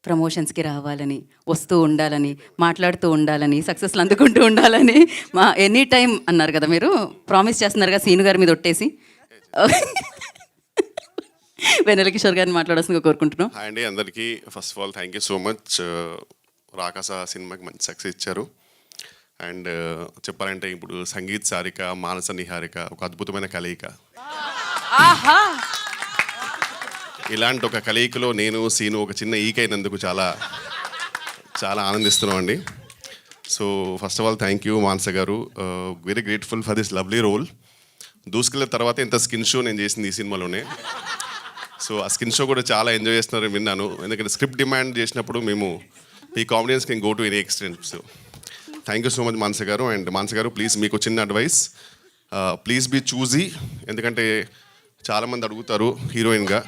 ప్రమోషన్స్కి రావాలని, వస్తూ ఉండాలని, మాట్లాడుతూ ఉండాలని, సక్సెస్లు అందుకుంటూ ఉండాలని మా ఎనీ టైం అన్నారు కదా మీరు, ప్రామిస్ చేస్తున్నారుగా సీను గారి మీద ఒట్టేసి. వెన్నెల కిషోర్ గారిని మాట్లాడాల్సిందిగా కోరుకుంటున్నాం. హాయ్ అండి అందరికీ. First of all thank you so much. Rakasa సినిమాకి మంచి సక్సెస్ ఇచ్చారు. అండ్ చెప్పాలంటే ఇప్పుడు సంగీత్ సారిక, మానస నిహారిక ఒక అద్భుతమైన కలయిక. ఇలాంటి ఒక కలయికలో నేను సీను ఒక చిన్న ఈకైనందుకు చాలా చాలా ఆనందిస్తున్నాం అండి. So first of all thank you Manasa గారు. Very grateful for this lovely role. దూసుకెళ్ళిన తర్వాత ఇంత స్కిన్ షో నేను చేసింది ఈ సినిమాలోనే. సో ఆ స్కిన్ షో కూడా చాలా ఎంజాయ్ చేస్తున్నారని విన్నాను. ఎందుకంటే స్క్రిప్ట్ డిమాండ్ చేసినప్పుడు మేము ఈ comedians can go to any extent. So thank you so much Manasa గారు. అండ్ మానస గారు ప్లీజ్ మీకు చిన్న అడ్వైస్, ప్లీజ్ బీ చూజీ. ఎందుకంటే చాలామంది అడుగుతారు హీరోయిన్గా.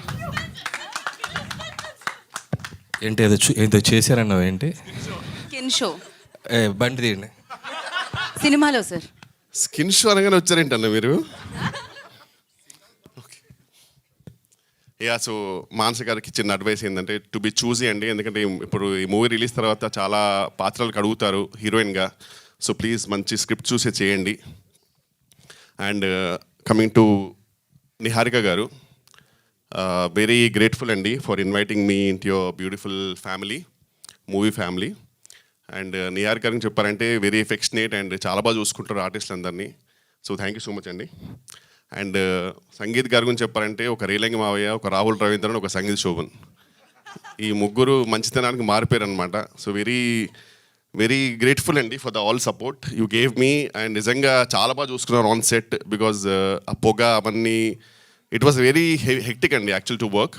ఏంటి ఏదో చేశారన్నావు ఏంటి? స్కిన్ షో బండి తీయండి. సినిమాలో సార్ స్కిన్ షో అనగానే వచ్చారేంటన్న మీరు? Okay yeah. సో మానస గారికి చిన్న అడ్వైస్ ఏంటంటే టు బి చూజీ అండి. ఎందుకంటే ఇప్పుడు ఈ మూవీ రిలీజ్ తర్వాత చాలా పాత్రలకు అడుగుతారు హీరోయిన్గా. సో ప్లీజ్ మంచి స్క్రిప్ట్ చూసే చేయండి. అండ్ కమింగ్ టు నిహారిక గారు, వెరీ గ్రేట్ఫుల్ అండి ఫర్ ఇన్వైటింగ్ మీ ఇంట్ your beautiful family, movie family. And Niharika గారికి చెప్పారంటే వెరీ ఎఫెక్షనేట్ అండ్ చాలా బాగా చూసుకుంటారు ఆర్టిస్టులు అందరినీ. So thank you so much అండి. అండ్ సంగీత్ గారి గురించి చెప్పారంటే ఒక రేలంగి మావయ్య, ఒక రాహుల్ రవీంద్రన్, ఒక సంగీత్ శోభన్, ఈ ముగ్గురు మంచితనానికి మారిపోయారు అనమాట. సో వెరీ వెరీ గ్రేట్ఫుల్ అండి for the all support you gave me. And నిజంగా చాలా బాగా చూసుకున్నారు ఆన్ సెట్. బికాజ్ ఆ పొగ అవన్నీ ఇట్ వాస్ వెరీ హెక్టిక్ అండి actual to work,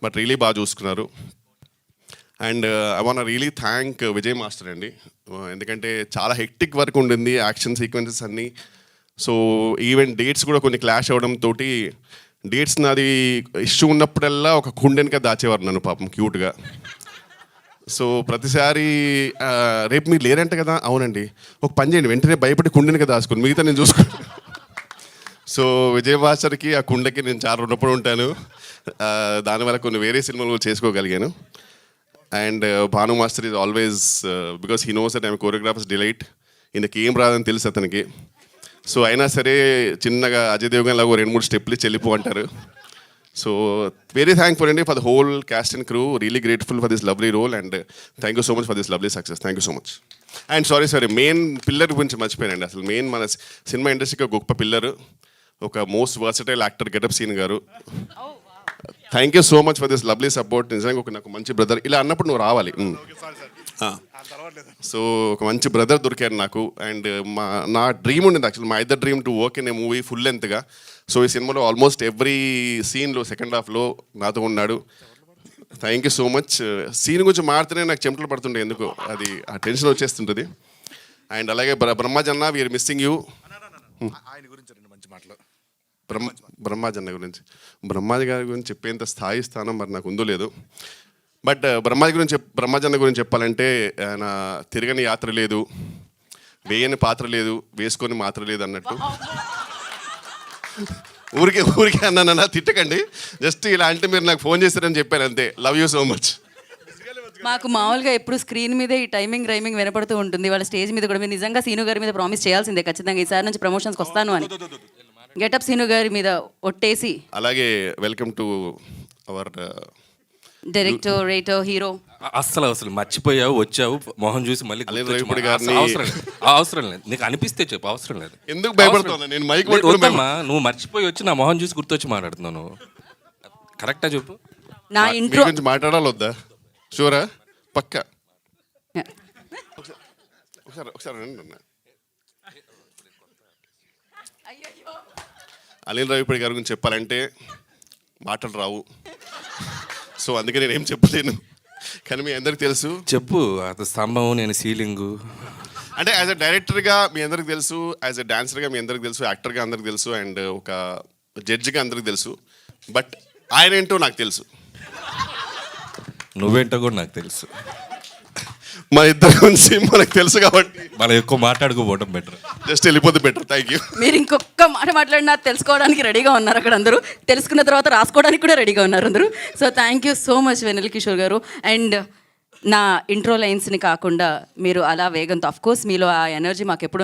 but really బాగా చూసుకున్నారు. And I want really thank Vijay master అండి. ఎందుకంటే చాలా హెక్టిక్ వర్క్ ఉండింది, యాక్షన్ సీక్వెన్సెస్ అన్నీ. సో ఈవెన్ డేట్స్ కూడా కొన్ని క్లాష్ అవ్వడంతో డేట్స్ నాది ఇష్యూ ఉన్నప్పుడల్లా ఒక కుండెనిక దాచేవారు నన్ను పాపం క్యూట్గా. సో ప్రతిసారి రేపు మీరు లేరంట కదా, అవునండి ఒక పని చేయండి వెంటనే భయపడి కుండెనిక దాచుకుని మిగతా నేను చూసుకుంటాను. సో విజయ్ మాస్టర్కి ఆ కుండకి నేను చాలా రుణపడి ఉంటాను. దానివల్ల కొన్ని వేరే సినిమాలు చేసుకోగలిగాను. And Bhanu master is always because he knows that I'm choreographer's delight. ఈయనకి ఏం రాదని తెలుసు అతనికి. సో అయినా సరే చిన్నగా అజయ్ దేవగన్ లాగా 2-3 స్టెప్లు ఇచ్చి వెళ్ళిపో అంటారు. సో వెరీ థ్యాంక్ఫుల్ అండి for the whole cast and crew. Really grateful for this lovely role and thank you so much for this lovely success. Thank you so much. And sorry main pillar గురించి మర్చిపోయానండి. అసలు main మన cinema ఇండస్ట్రీకి ఒక గొప్ప pillar, ఒక most versatile actor Getup Seenu గారు. Thank you so much for this lovely support. నిజంగా ఒక నాకు మంచి బ్రదర్ ఇలా అన్నప్పుడు నువ్వు రావాలి. సో ఒక మంచి బ్రదర్ దొరికారు నాకు. అండ్ నా డ్రీమ్ ఉండింది యాక్చువల్, మా ఇద్దరు dream to work in a movie full లెంత్గా. సో ఈ సినిమాలో ఆల్మోస్ట్ ఎవ్రీ సీన్లో సెకండ్ హాఫ్లో నాతో ఉన్నాడు. Thank you so much. Scene గురించి మాడితేనే నాకు చెమటలు పడుతుండే, ఎందుకు అది ఆ టెన్షన్ వచ్చేస్తుంటుంది. అండ్ అలాగే బ్రహ్మాజన్న వీఆర్ మిస్సింగ్ యూ. బ్రహ్మాజన్న గురించి బ్రహ్మాజీ గారి గురించి చెప్పేంత స్థాయి స్థానం మరి నాకు ఉందో లేదు. బట్ బ్రహ్మాజన్న గురించి చెప్పాలంటే ఆయన తిరగని యాత్ర లేదు, వేయని పాత్ర లేదు, వేసుకొని మాత్ర లేదు అన్నట్టు. ఊరికే అన్నానన్నా తిట్టకండి, జస్ట్ ఇలా అంటే మీరు నాకు ఫోన్ చేస్తారని చెప్పాను అంతే. Love you so much. మాకు మామూలుగా ఎప్పుడు స్క్రీన్ మీదే ఈ టైమింగ్ రైమింగ్ వినపడుతూ ఉంటుంది. వాళ్ళ స్టేజ్ మీద కూడా మీరు నిజంగా సీను గారి మీద ప్రామిస్ చేయాల్సిందే ఖచ్చితంగా, ఈసారి నుంచి ప్రమోషన్స్కి వస్తాను అని. గెటప్ సీను గారి మీద ఒట్టేసి. అలాగే welcome to our director, writer, hero. అసలు మర్చిపోయావు, వచ్చావు, మొహం చూసి మళ్ళీ అవసరం లేదు. నీకు అనిపిస్తే చెప్పు, అవసరం లేదు. ఎందుకు భయపడుతున్నా నేను? మైక్ నువ్వు మర్చిపోయి వచ్చి నా మొహం చూసి గుర్తొచ్చి మాట్లాడుతున్నావు. కరెక్టా చెప్పు. నా ఇంట్రో గురించి మాట్లాడాలి వద్దా? షూరా? పక్కా? ఒకసారి అనిల్ రావిపూడి గారి గురించి చెప్పాలంటే మాటలు రావు. సో అందుకే నేనేం చెప్పలేను. కానీ మీ అందరికి తెలుసు. చెప్పు. అది స్తంభం, నేను సీలింగు. అంటే యాజ్ అ డైరెక్టర్గా మీ అందరికి తెలుసు, యాజ్ అ డాన్సర్గా మీ అందరికి తెలుసు, యాక్టర్గా అందరికి తెలుసు, అండ్ ఒక జడ్జిగా అందరికి తెలుసు. బట్ ఆయన ఏంటో నాకు తెలుసు, నువ్వేంటో కూడా నాకు తెలుసు. మన ఇద్దరి గురించి మనకు తెలుసు కాబట్టి మనం ఎక్కువ మాట్లాడుకోపోవడం బెటర్, జస్ట్ వెళ్ళిపోతే బెటర్. Thank you. మీరు ఇంకొక మాట మాట్లాడినా తెలుసుకోవడానికి రెడీగా ఉన్నారు అక్కడ అందరూ, తెలుసుకున్న తర్వాత రాసుకోవడానికి కూడా రెడీగా ఉన్నారు అందరూ. So thank you so much Vennela Kishore గారు. అండ్ నా ఇంట్రో లైన్స్ని కాకుండా మీరు అలా వేగంతో అఫ్ కోర్స్ మీలో ఆ ఎనర్జీ మాకు ఎప్పుడు